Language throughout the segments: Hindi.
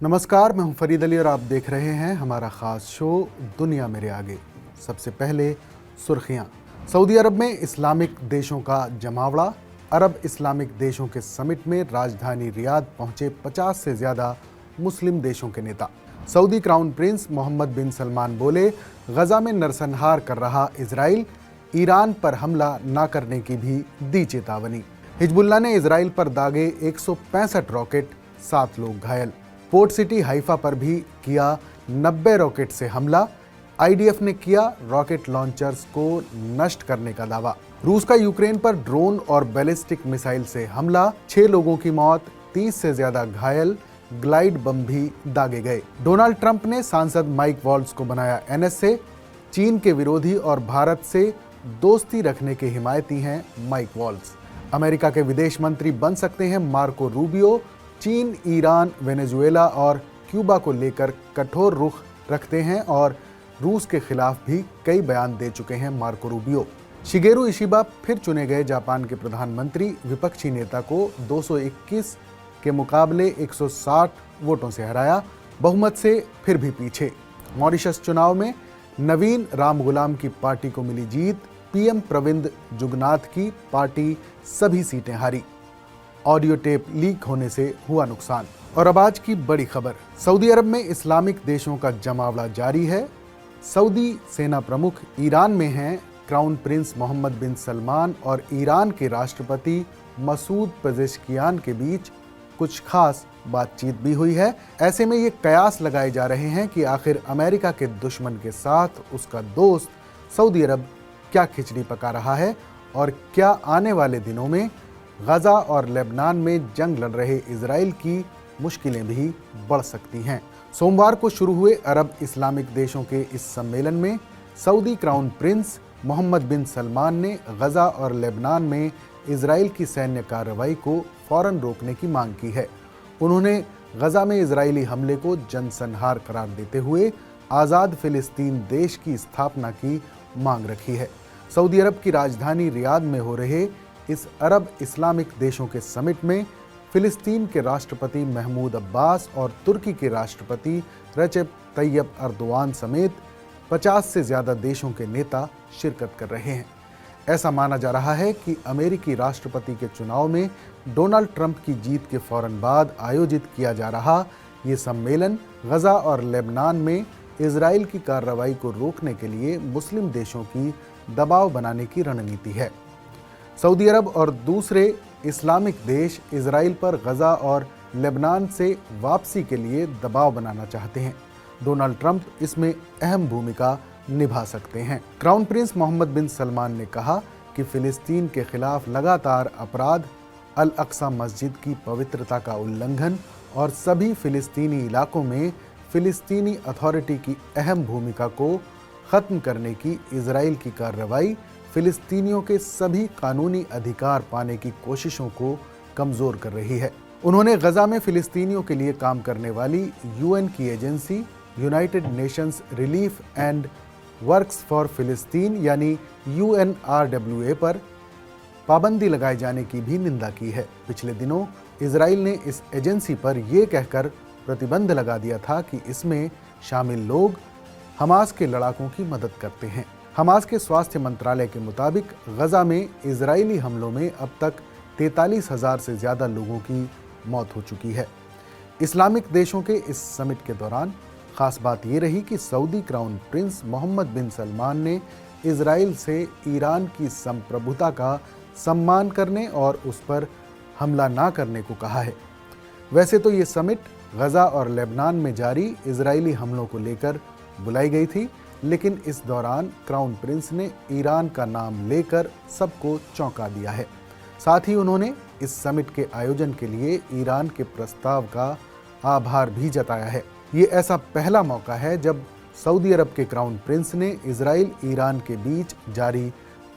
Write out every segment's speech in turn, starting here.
नमस्कार, मैं हूं फरीद अली और आप देख रहे हैं हमारा खास शो दुनिया मेरे आगे। सबसे पहले सुर्खियां। सऊदी अरब में इस्लामिक देशों का जमावड़ा। अरब इस्लामिक देशों के समिट में राजधानी रियाद पहुंचे 50 से ज्यादा मुस्लिम देशों के नेता। सऊदी क्राउन प्रिंस मोहम्मद बिन सलमान बोले, गजा में नरसंहार कर रहा इजराइल, ईरान पर हमला न करने की भी दी चेतावनी। हिजबुल्लाह ने इजराइल पर दागे 165 रॉकेट, 7 लोग घायल। पोर्ट सिटी हाइफा पर भी किया 90 रॉकेट से हमला। आईडीएफ ने किया रॉकेट लॉन्चर्स को नष्ट करने का दावा। रूस का यूक्रेन पर ड्रोन और बैलिस्टिक मिसाइल से हमला, 6 लोगों की मौत, 30 से ज्यादा घायल, ग्लाइड बम भी दागे गए। डोनाल्ड ट्रंप ने सांसद माइक वॉल्ट्ज को बनाया एनएसए। चीन के विरोधी और भारत से दोस्ती रखने के हिमायती हैं माइक वॉल्ट्ज। अमेरिका के विदेश मंत्री बन सकते हैं मार्को रूबियो। चीन, ईरान, वेनेजुएला और क्यूबा को लेकर कठोर रुख रखते हैं और रूस के खिलाफ भी कई बयान दे चुके हैं मार्को रूबियो। शिगेरू इशिबा फिर चुने गए जापान के प्रधानमंत्री। विपक्षी नेता को 221 के मुकाबले 160 वोटों से हराया, बहुमत से फिर भी पीछे। मॉरिशस चुनाव में नवीन रामगुलाम की पार्टी को मिली जीत। पीएम प्रविंद जुगनाथ की पार्टी सभी सीटें हारी। ऑडियो टेप लीक होने से हुआ नुकसान। और अब आज की बड़ी खबर। सऊदी अरब में इस्लामिक देशों का जमावड़ा जारी है। सऊदी सेना प्रमुख ईरान में हैं। क्राउन प्रिंस मोहम्मद बिन सलमान और ईरान के राष्ट्रपति मसूद पेजेश्कियान के बीच कुछ खास बातचीत भी हुई है। ऐसे में ये कयास लगाए जा रहे हैं कि आखिर अमेरिका के दुश्मन के साथ उसका दोस्त सऊदी अरब क्या खिचड़ी पका रहा है और क्या आने वाले दिनों में गजा और लेबनान में जंग लड़ रहे इजराइल की मुश्किलें भी बढ़ सकती हैं। सोमवार को शुरू हुए अरब इस्लामिक देशों के इस सम्मेलन में सऊदी क्राउन प्रिंस मोहम्मद बिन सलमान ने गजा और लेबनान में इजराइल की सैन्य कार्रवाई को फौरन रोकने की मांग की है। उन्होंने गजा में इजरायली हमले को जनसंहार करार देते हुए आज़ाद फिलिस्तीन देश की स्थापना की मांग रखी है। सऊदी अरब की राजधानी रियाद में हो रहे इस अरब इस्लामिक देशों के समिट में फिलिस्तीन के राष्ट्रपति महमूद अब्बास और तुर्की के राष्ट्रपति रजब तैयब अर्दोआन समेत 50 से ज़्यादा देशों के नेता शिरकत कर रहे हैं। ऐसा माना जा रहा है कि अमेरिकी राष्ट्रपति के चुनाव में डोनाल्ड ट्रंप की जीत के फौरन बाद आयोजित किया जा रहा ये सम्मेलन गजा और लेबनान में इजराइल की कार्रवाई को रोकने के लिए मुस्लिम देशों की दबाव बनाने की रणनीति है। सऊदी अरब और दूसरे इस्लामिक देश इजराइल पर गजा और लेबनान से वापसी के लिए दबाव बनाना चाहते हैं। डोनाल्ड ट्रंप इसमें अहम भूमिका निभा सकते हैं। क्राउन प्रिंस मोहम्मद बिन सलमान ने कहा कि फिलिस्तीन के खिलाफ लगातार अपराध, अल अक्सा मस्जिद की पवित्रता का उल्लंघन और सभी फिलिस्तीनी इलाकों में फिलिस्तीनी अथॉरिटी की अहम भूमिका को ख़त्म करने की इजराइल की कार्रवाई फिलिस्तीनियों के सभी कानूनी अधिकार पाने की कोशिशों को कमज़ोर कर रही है। उन्होंने गजा में फिलिस्तीनियों के लिए काम करने वाली यूएन की agency United Nations relief and works for फिलिस्तीन यानी UNRWA पर पाबंदी लगाए जाने की भी निंदा की है। पिछले दिनों इजराइल ने इस एजेंसी पर यह कहकर प्रतिबंध लगा दिया था कि इसमें शामिल लोग हमास के लड़ाकों की मदद करते हैं। हमास के स्वास्थ्य मंत्रालय के मुताबिक गजा में इजरायली हमलों में अब तक 43,000 से ज़्यादा लोगों की मौत हो चुकी है। इस्लामिक देशों के इस समिट के दौरान खास बात ये रही कि सऊदी क्राउन प्रिंस मोहम्मद बिन सलमान ने इजराइल से ईरान की संप्रभुता का सम्मान करने और उस पर हमला ना करने को कहा है। वैसे तो ये समिट गजा और लेबनान में जारी इजरायली हमलों को लेकर बुलाई गई थी, लेकिन इस दौरान क्राउन प्रिंस ने ईरान का नाम लेकर सबको चौंका दिया है। साथ ही उन्होंने इस समिट के आयोजन के लिए ईरान के प्रस्ताव का आभार भी जताया है। ये ऐसा पहला मौका है जब सऊदी अरब के क्राउन प्रिंस ने इजराइल ईरान के बीच जारी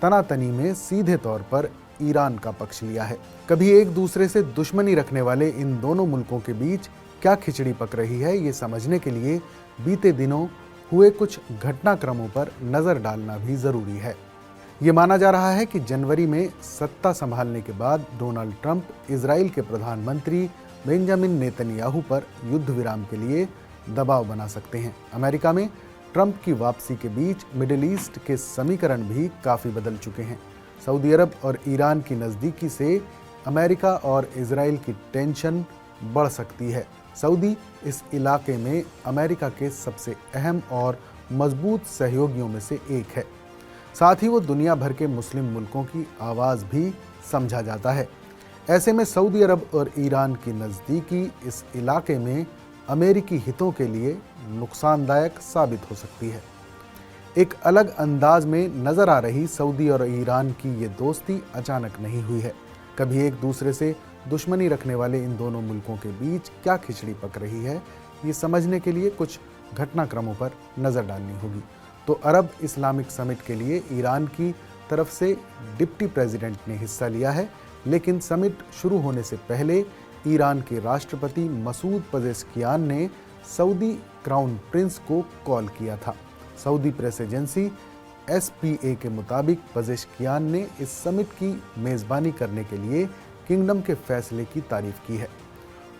तनातनी में सीधे तौर पर ईरान का पक्ष लिया है। कभी एक दूसरे से दुश्मनी रखने वाले इन दोनों मुल्कों के बीच क्या खिचड़ी पक रही है, ये समझने के लिए बीते दिनों हुए कुछ घटनाक्रमों पर नज़र डालना भी ज़रूरी है। ये माना जा रहा है कि जनवरी में सत्ता संभालने के बाद डोनाल्ड ट्रंप इजराइल के प्रधानमंत्री बेंजामिन नेतन्याहू पर युद्ध विराम के लिए दबाव बना सकते हैं। अमेरिका में ट्रंप की वापसी के बीच मिडिल ईस्ट के समीकरण भी काफ़ी बदल चुके हैं। सऊदी अरब और ईरान की नज़दीकी से अमेरिका और इजराइल की टेंशन बढ़ सकती है। सऊदी इस इलाके में अमेरिका के सबसे अहम और मजबूत सहयोगियों में से एक है। साथ ही वो दुनिया भर के मुस्लिम मुल्कों की आवाज़ भी समझा जाता है। ऐसे में सऊदी अरब और ईरान की नज़दीकी इस इलाके में अमेरिकी हितों के लिए नुकसानदायक साबित हो सकती है। एक अलग अंदाज में नज़र आ रही सऊदी और ईरान की ये दोस्ती अचानक नहीं हुई है। कभी एक दूसरे से दुश्मनी रखने वाले इन दोनों मुल्कों के बीच क्या खिचड़ी पक रही है, ये समझने के लिए कुछ घटनाक्रमों पर नज़र डालनी होगी। तो अरब इस्लामिक समिट के लिए ईरान की तरफ से डिप्टी प्रेसिडेंट ने हिस्सा लिया है, लेकिन समिट शुरू होने से पहले ईरान के राष्ट्रपति मसूद पजेश्कियान ने सऊदी क्राउन प्रिंस को कॉल किया था। सऊदी प्रेस एजेंसी SPA के मुताबिक पजेश्कियान ने इस समिट की मेज़बानी करने के लिए किंगडम के फैसले की तारीफ की है।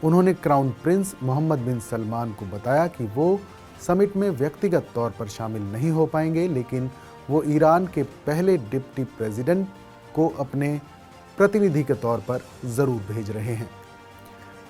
उन्होंने क्राउन प्रिंस मोहम्मद बिन सलमान को बताया कि वो समिट में व्यक्तिगत तौर पर शामिल नहीं हो पाएंगे, लेकिन वो ईरान के पहले डिप्टी प्रेसिडेंट को अपने प्रतिनिधि के तौर पर ज़रूर भेज रहे हैं।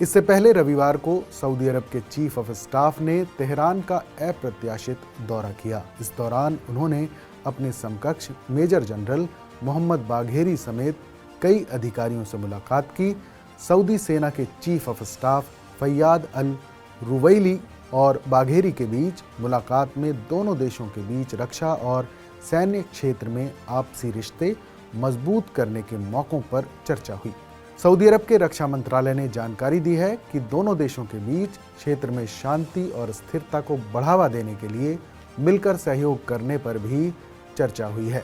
इससे पहले रविवार को सऊदी अरब के चीफ ऑफ स्टाफ ने तेहरान का अप्रत्याशित दौरा किया। इस दौरान उन्होंने अपने समकक्ष मेजर जनरल मोहम्मद बाघेरी समेत कई अधिकारियों से मुलाकात की। सऊदी सेना के चीफ ऑफ स्टाफ फैयाद अल रुवैली और बाघेरी के बीच मुलाकात में दोनों देशों के बीच रक्षा और सैन्य क्षेत्र में आपसी रिश्ते मजबूत करने के मौक़ों पर चर्चा हुई। सऊदी अरब के रक्षा मंत्रालय ने जानकारी दी है कि दोनों देशों के बीच क्षेत्र में शांति और स्थिरता को बढ़ावा देने के लिए मिलकर सहयोग करने पर भी चर्चा हुई है।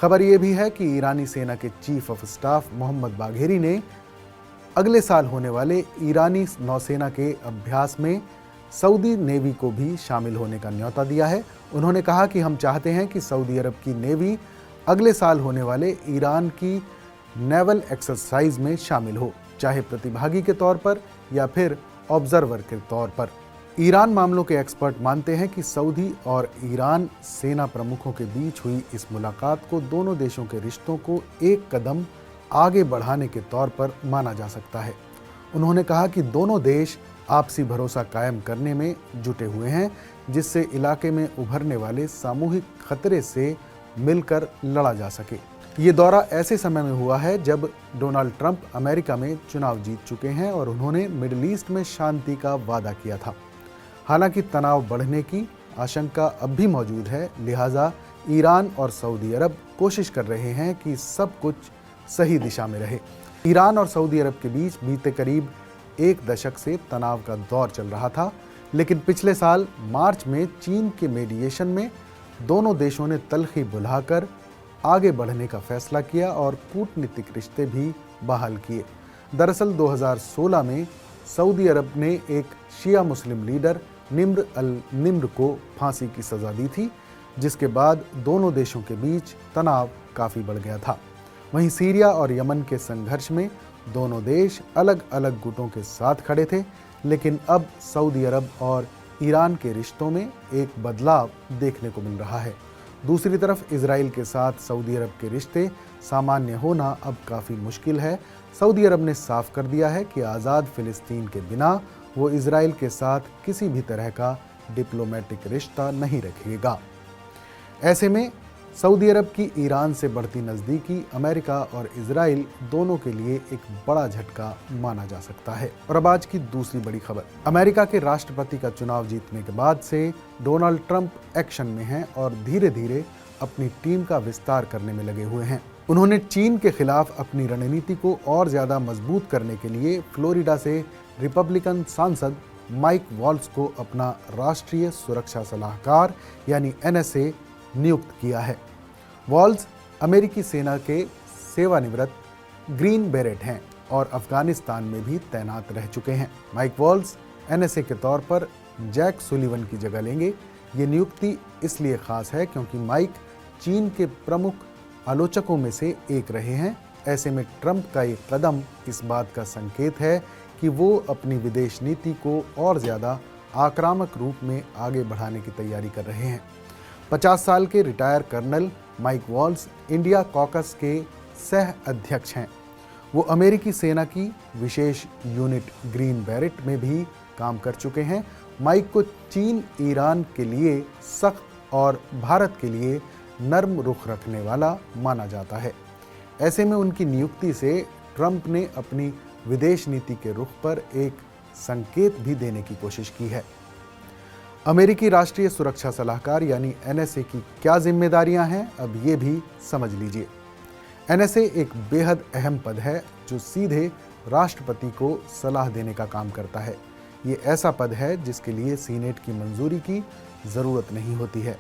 खबर यह भी है कि ईरानी सेना के chief of staff Mohammad Bagheri ने अगले साल होने वाले ईरानी नौसेना के अभ्यास में सऊदी नेवी को भी शामिल होने का न्योता दिया है। उन्होंने कहा कि हम चाहते हैं कि सऊदी अरब की नेवी अगले साल होने वाले ईरान की नेवल एक्सरसाइज में शामिल हो, चाहे प्रतिभागी के तौर पर या फिर ऑब्जर्वर के तौर पर। ईरान मामलों के एक्सपर्ट मानते हैं कि सऊदी और ईरान सेना प्रमुखों के बीच हुई इस मुलाकात को दोनों देशों के रिश्तों को एक कदम आगे बढ़ाने के तौर पर माना जा सकता है। उन्होंने कहा कि दोनों देश आपसी भरोसा कायम करने में जुटे हुए हैं, जिससे इलाके में उभरने वाले सामूहिक खतरे से मिलकर लड़ा जा सके। ये दौरा ऐसे समय में हुआ है जब डोनाल्ड ट्रंप अमेरिका में चुनाव जीत चुके हैं और उन्होंने मिडिल ईस्ट में शांति का वादा किया था। हालांकि तनाव बढ़ने की आशंका अब भी मौजूद है, लिहाजा ईरान और सऊदी अरब कोशिश कर रहे हैं कि सब कुछ सही दिशा में रहे। ईरान और सऊदी अरब के बीच बीते करीब एक दशक से तनाव का दौर चल रहा था, लेकिन पिछले साल मार्च में चीन के मीडिएशन में दोनों देशों ने तल्खी बुलाकर आगे बढ़ने का फैसला किया और कूटनीतिक रिश्ते भी बहाल किए। दरअसल 2016 में सऊदी अरब ने एक शिया मुस्लिम लीडर निम्र अल निम्र को फांसी की सज़ा दी थी, जिसके बाद दोनों देशों के बीच तनाव काफ़ी बढ़ गया था। वहीं सीरिया और यमन के संघर्ष में दोनों देश अलग अलग गुटों के साथ खड़े थे, लेकिन अब सऊदी अरब और ईरान के रिश्तों में एक बदलाव देखने को मिल रहा है। दूसरी तरफ इजराइल के साथ सऊदी अरब के रिश्ते सामान्य होना अब काफ़ी मुश्किल है। सऊदी अरब ने साफ कर दिया है कि आज़ाद फ़िलिस्तीन के बिना वो इजराइल के साथ किसी भी तरह का डिप्लोमेटिक रिश्ता नहीं रखेगा। ऐसे में सऊदी अरब की ईरान से बढ़ती नज़दीकी अमेरिका और इजराइल दोनों के लिए एक बड़ा झटका माना जा सकता है। और अब आज की दूसरी बड़ी खबर, अमेरिका के राष्ट्रपति का चुनाव जीतने के बाद से डोनाल्ड ट्रंप एक्शन में हैं और धीरे धीरे अपनी टीम का विस्तार करने में लगे हुए हैं। उन्होंने चीन के खिलाफ अपनी रणनीति को और ज़्यादा मजबूत करने के लिए फ्लोरिडा से रिपब्लिकन सांसद माइक वॉल्स को अपना राष्ट्रीय सुरक्षा सलाहकार यानी NSA नियुक्त किया है। वॉल्स अमेरिकी सेना के सेवानिवृत्त ग्रीन बेरेट हैं और अफगानिस्तान में भी तैनात रह चुके हैं। माइक वॉल्स NSA के तौर पर जैक सुलिवन की जगह लेंगे। ये नियुक्ति इसलिए खास है क्योंकि माइक चीन के प्रमुख आलोचकों में से एक रहे हैं। ऐसे में ट्रंप का ये कदम इस बात का संकेत है कि कि वो अपनी विदेश नीति को और ज़्यादा आक्रामक रूप में आगे बढ़ाने की तैयारी कर रहे हैं। 50 साल के retire colonel Mike Waltz India caucus के सह अध्यक्ष हैं। वो अमेरिकी सेना की विशेष यूनिट ग्रीन बैरेट में भी काम कर चुके हैं। माइक को चीन ईरान के लिए सख्त और भारत के लिए नर्म रुख रखने वाला माना जाता है। ऐसे में उनकी नियुक्ति से ट्रंप ने अपनी विदेश नीति के रुख पर एक संकेत भी देने की कोशिश की है। अमेरिकी राष्ट्रीय सुरक्षा सलाहकार यानी NSA की क्या जिम्मेदारियां हैं, अब ये भी समझ लीजिए। NSA एक बेहद अहम पद है जो सीधे राष्ट्रपति को सलाह देने का काम करता है। ये ऐसा पद है जिसके लिए सीनेट की मंजूरी की ज़रूरत नहीं होती है,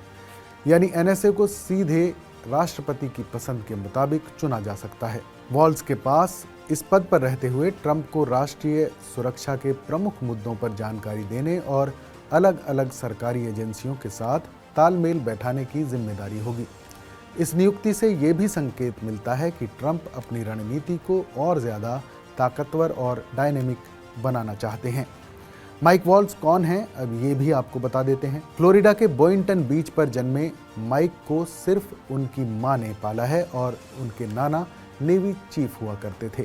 यानी NSA को सीधे राष्ट्रपति की पसंद के मुताबिक चुना जा सकता है। वॉल्स के पास इस पद पर रहते हुए ट्रंप को राष्ट्रीय सुरक्षा के प्रमुख मुद्दों पर जानकारी देने और अलग अलग सरकारी एजेंसियों के साथ तालमेल बैठाने की जिम्मेदारी होगी। इस नियुक्ति से ये भी संकेत मिलता है कि ट्रंप अपनी रणनीति को और ज़्यादा ताकतवर और डायनेमिक बनाना चाहते हैं। माइक वॉल्स कौन हैं, अब ये भी आपको बता देते हैं। फ्लोरिडा के बोइंटन बीच पर जन्मे माइक को सिर्फ उनकी मां ने पाला है और उनके नाना नेवी चीफ हुआ करते थे।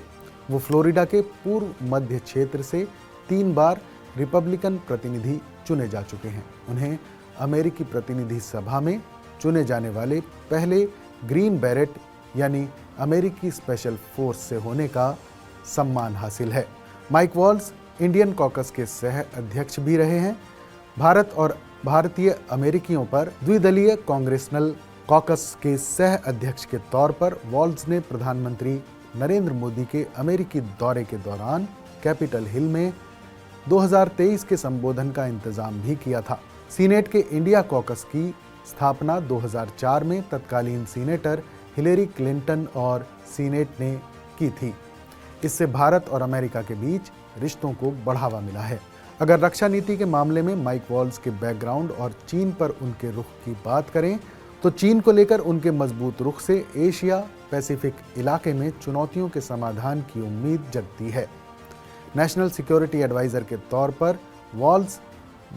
वो फ्लोरिडा के पूर्व मध्य क्षेत्र से 3 बार रिपब्लिकन प्रतिनिधि चुने जा चुके हैं। उन्हें अमेरिकी प्रतिनिधि सभा में चुने जाने वाले पहले ग्रीन बैरेट यानी अमेरिकी स्पेशल फोर्स से होने का सम्मान हासिल है। माइक वॉल्स इंडियन कॉकस के सह अध्यक्ष भी रहे हैं। भारत और भारतीय अमेरिकियों पर द्विदलीय कांग्रेसनल कॉकस के सह अध्यक्ष के तौर पर वॉल्स ने प्रधानमंत्री नरेंद्र मोदी के अमेरिकी दौरे के दौरान कैपिटल हिल में 2023 के संबोधन का इंतजाम भी किया था। सीनेट के इंडिया कॉकस की स्थापना 2004 में तत्कालीन सीनेटर हिलेरी क्लिंटन और सीनेट ने की थी। इससे भारत और अमेरिका के बीच रिश्तों को बढ़ावा मिला है। अगर रक्षा नीति के मामले में माइक वॉल्स के बैकग्राउंड और चीन पर उनके रुख की बात करें तो चीन को लेकर उनके मजबूत रुख से एशिया पैसिफिक इलाके में चुनौतियों के समाधान की उम्मीद जगती है। नेशनल सिक्योरिटी एडवाइजर के तौर पर वॉल्स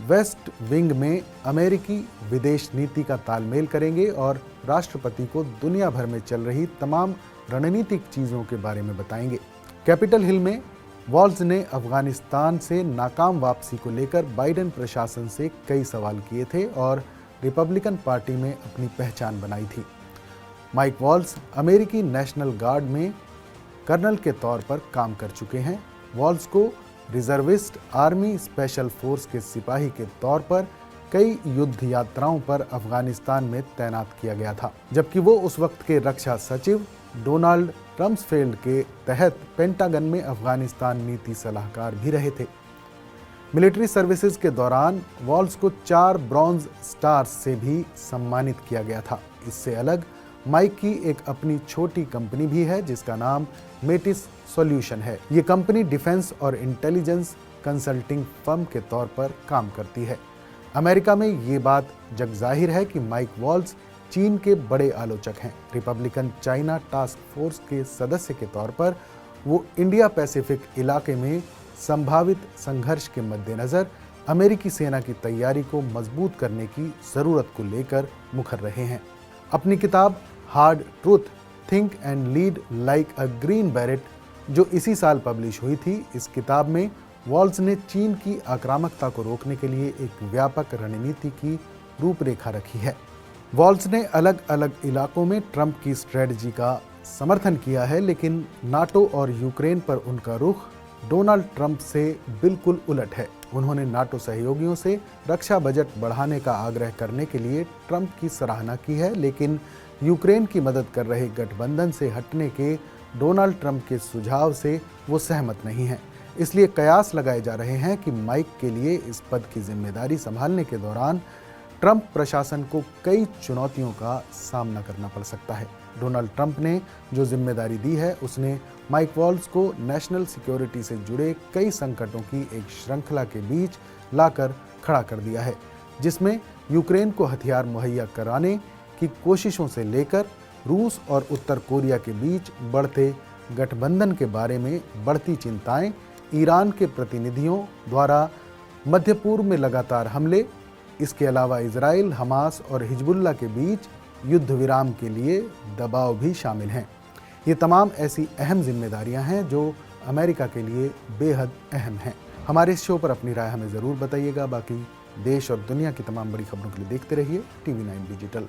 वेस्ट विंग में अमेरिकी विदेश नीति का तालमेल करेंगे और राष्ट्रपति को दुनिया भर में चल रही तमाम रणनीतिक चीज़ों के बारे में बताएंगे। कैपिटल हिल में वॉल्स ने अफगानिस्तान से नाकाम वापसी को लेकर बाइडेन प्रशासन से कई सवाल किए थे और रिपब्लिकन पार्टी में अपनी पहचान बनाई थी। माइक वॉल्स अमेरिकी नेशनल गार्ड में कर्नल के तौर पर काम कर चुके हैं। वॉल्स को रिजर्विस्ट आर्मी स्पेशल फोर्स के सिपाही के तौर पर कई युद्ध यात्राओं पर अफगानिस्तान में तैनात किया गया था, जबकि वो उस वक्त के रक्षा सचिव डोनाल्ड रम्सफेल्ड के तहत पेंटागन में अफगानिस्तान नीति सलाहकार भी रहे थे। मिलिट्री सर्विसेज के दौरान वॉल्स को 4 ब्रॉन्ज स्टार्स से भी सम्मानित किया गया था। इससे अलग माइक की एक अपनी छोटी कंपनी भी है जिसका नाम मेटिस सॉल्यूशन है। ये कंपनी डिफेंस और इंटेलिजेंस कंसल्टिंग फर्म के तौर पर काम करती है। अमेरिका में ये बात जगजाहिर है कि माइक वॉल्स चीन के बड़े आलोचक हैं। रिपब्लिकन चाइना टास्क फोर्स के सदस्य के तौर पर वो इंडिया पैसिफिक इलाके में संभावित संघर्ष के मद्देनज़र अमेरिकी सेना की तैयारी को मजबूत करने की ज़रूरत को लेकर मुखर रहे हैं। अपनी किताब hard truth think and lead like a green beret जो इसी साल पब्लिश हुई थी, इस किताब में वॉल्स ने चीन की आक्रामकता को रोकने के लिए एक व्यापक रणनीति की रूपरेखा रखी है। वॉल्स ने अलग अलग इलाकों में ट्रंप की स्ट्रेटजी का समर्थन किया है, लेकिन नाटो और यूक्रेन पर उनका रुख डोनाल्ड ट्रंप से बिल्कुल उलट है। उन्होंने नाटो सहयोगियों से रक्षा बजट बढ़ाने का आग्रह करने के लिए ट्रंप की सराहना की है, लेकिन यूक्रेन की मदद कर रहे गठबंधन से हटने के डोनाल्ड ट्रंप के सुझाव से वो सहमत नहीं हैं। इसलिए कयास लगाए जा रहे हैं कि माइक के लिए इस पद की जिम्मेदारी संभालने के दौरान ट्रंप प्रशासन को कई चुनौतियों का सामना करना पड़ सकता है। डोनाल्ड ट्रंप ने जो जिम्मेदारी दी है उसने माइक वॉल्स को नेशनल सिक्योरिटी से जुड़े कई संकटों की एक श्रृंखला के बीच लाकर खड़ा कर दिया है, जिसमें यूक्रेन को हथियार मुहैया कराने की कोशिशों से लेकर रूस और उत्तर कोरिया के बीच बढ़ते गठबंधन के बारे में बढ़ती चिंताएं, ईरान के प्रतिनिधियों द्वारा मध्य पूर्व में लगातार हमले, इसके अलावा इजराइल, हमास और हिजबुल्लाह के बीच युद्ध विराम के लिए दबाव भी शामिल हैं। ये तमाम ऐसी अहम जिम्मेदारियां हैं जो अमेरिका के लिए बेहद अहम हैं। हमारे इस शो पर अपनी राय हमें ज़रूर बताइएगा। बाकी देश और दुनिया की तमाम बड़ी खबरों के लिए देखते रहिए TV9 डिजिटल।